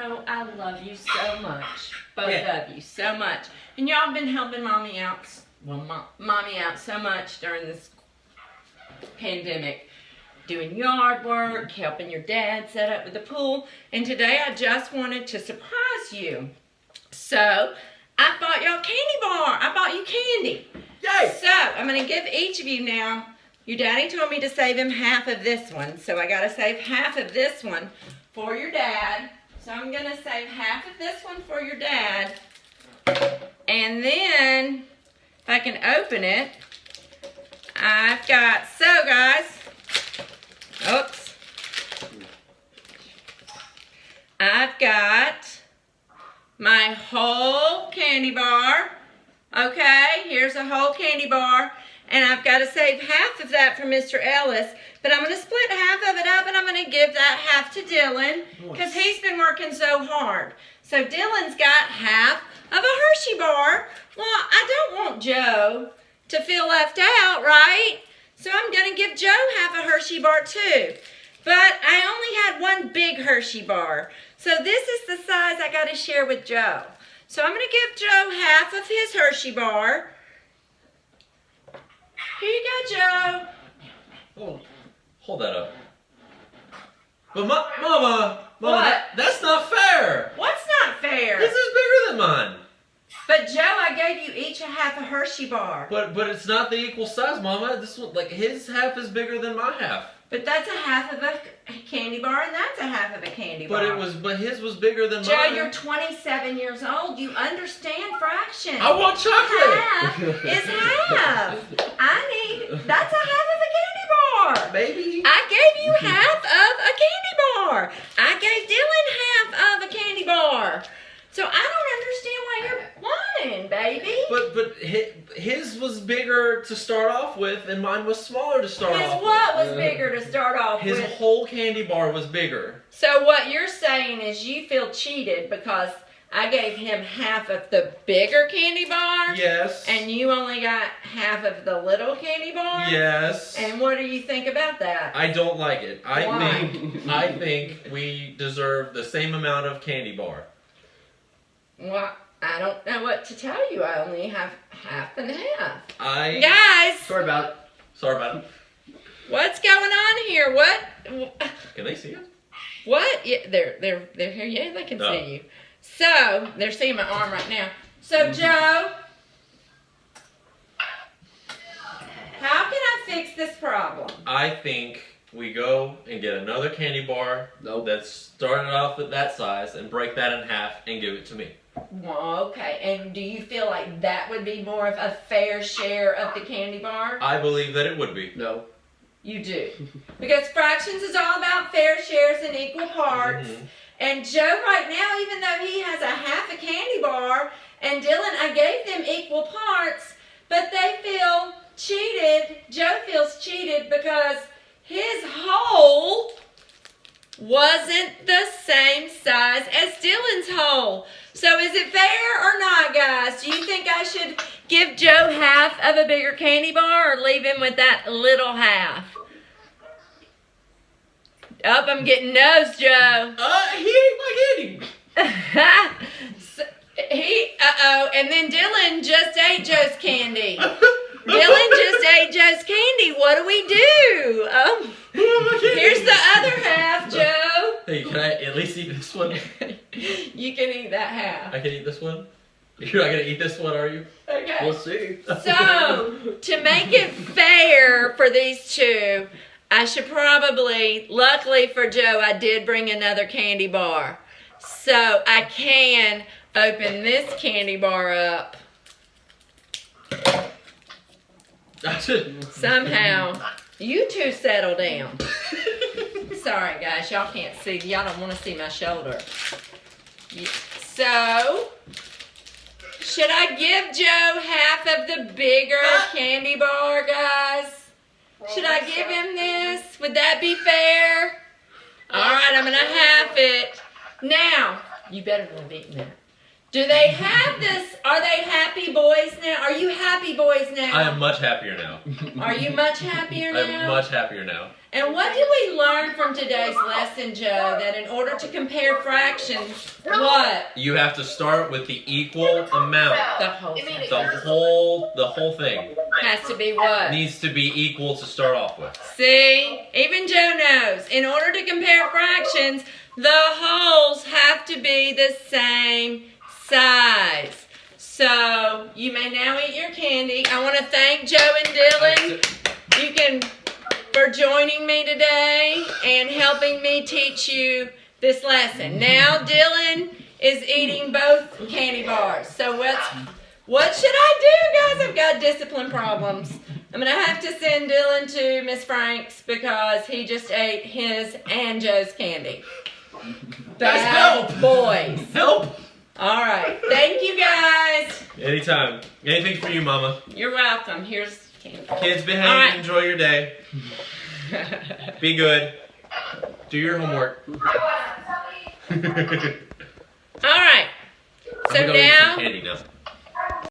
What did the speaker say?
know I love you so much. Both of you so much. And y'all been helping Mommy out, Mommy out so much during this pandemic. Doing yard work, helping your dad set up with the pool. And today I just wanted to surprise you. So, I bought y'all candy bar. I bought you candy. Yay! So, I'm going to give each of you now. Your daddy told me to save him half of this one. So, I got to save half of this one for your dad. So, I'm going to save half of this one for your dad. And then, if I can open it, I've got, so guys, oops. I've got my whole candy bar. Okay, here's a whole candy bar. And I've got to save half of that for Mr. Ellis. But I'm going to split half of it up and I'm going to give that half to Dylan. Because he's been working so hard. So Dylan's got half of a Hershey bar. Well, I don't want Joe to feel left out, right? So I'm going to give Joe half a Hershey bar too. But I only had one big Hershey bar. So this is the size I got to share with Joe. So I'm going to give Joe half of his Hershey bar. Here you go, Joe. Oh, hold that up. But Mama, What? that's not fair. What's not fair? This is bigger than mine. But Joe, I gave you each a half a Hershey bar. But it's not the equal size, Mama. This one, like his half is bigger than my half. But that's a half of a candy bar, and that's a half of a candy bar. But his was bigger than Joe, mine. you're 27 years old. You understand fractions. I want chocolate. Half is half. That's a half of a candy bar. Baby. I gave you half of a candy bar. I gave Dylan half of a candy bar. So I don't understand why you're whining, baby. But his was bigger to start off with, and mine was smaller to start off with. What was bigger to start off with? His whole candy bar was bigger. So what you're saying is you feel cheated because I gave him half of the bigger candy bar? Yes. And you only got half of the little candy bar? Yes. And what do you think about that? I don't like it. Why? I think we deserve the same amount of candy bar. Well, I don't know what to tell you. I only have half and half. Guys! Sorry about it. What's going on here? What? Can they see it? What? Yeah, they're here. Yeah, they can see you. So, they're seeing my arm right now. So, Joe, how can I fix this problem? I think we go and get another candy bar that's started off at that size and break that in half and give it to me. Well, okay. And do you feel like that would be more of a fair share of the candy bar? I believe that it would be. No. You do. Because fractions is all about fair shares and equal parts. Mm-hmm. And Joe right now, even though he has a half a candy bar, and Dylan, I gave them equal parts, but they feel cheated. Joe feels cheated because his whole wasn't the same size as Dylan's whole. So is it fair or not, guys? Do you think I should give Joe half of a bigger candy bar or leave him with that little half? Oh, I'm getting no's, Joe. He ate my candy. And then Dylan just ate Joe's candy. Dylan just ate Joe's candy. What do we do? Here's the other half, Joe. Hey, can I at least eat this one? You can eat that half. I can eat this one? You're not going to eat this one, are you? Okay. We'll see. So, to make it fair for these two, I should probably, luckily for Joe, I did bring another candy bar. So, I can open this candy bar up. Somehow, you two settle down. Sorry, guys, y'all can't see. Y'all don't want to see my shoulder. So, should I give Joe half of the bigger candy bar, guys? Should I give him this? Would that be fair? All right, I'm going to half it. Now, you better not have eaten that. Do they have this? Are they happy boys now? Are you happy boys now? I am much happier now. Are you much happier now? I'm much happier now. And what did we learn learned from today's lesson, Joe, that in order to compare fractions, what? You have to start with the equal amount. The whole thing. The whole thing Has to be what? needs to be equal to start off with. See? Even Joe knows. In order to compare fractions, the wholes have to be the same size. So, you may now eat your candy. I want to thank Joe and Dylan for joining me today and helping me teach you this lesson. Now, Dylan is eating both candy bars. So, what should I do, guys? I've got discipline problems. I'm going to have to send Dylan to Miss Frank's because he just ate his and Joe's candy. Guys, Bad boys. Help! All right. Thank you, guys. Anytime. Anything for you, Mama. You're welcome. Here's candy. Kids, behave. All right. Enjoy your day. Be good. Do your homework. All right. So I'm gonna go eat some now, candy now.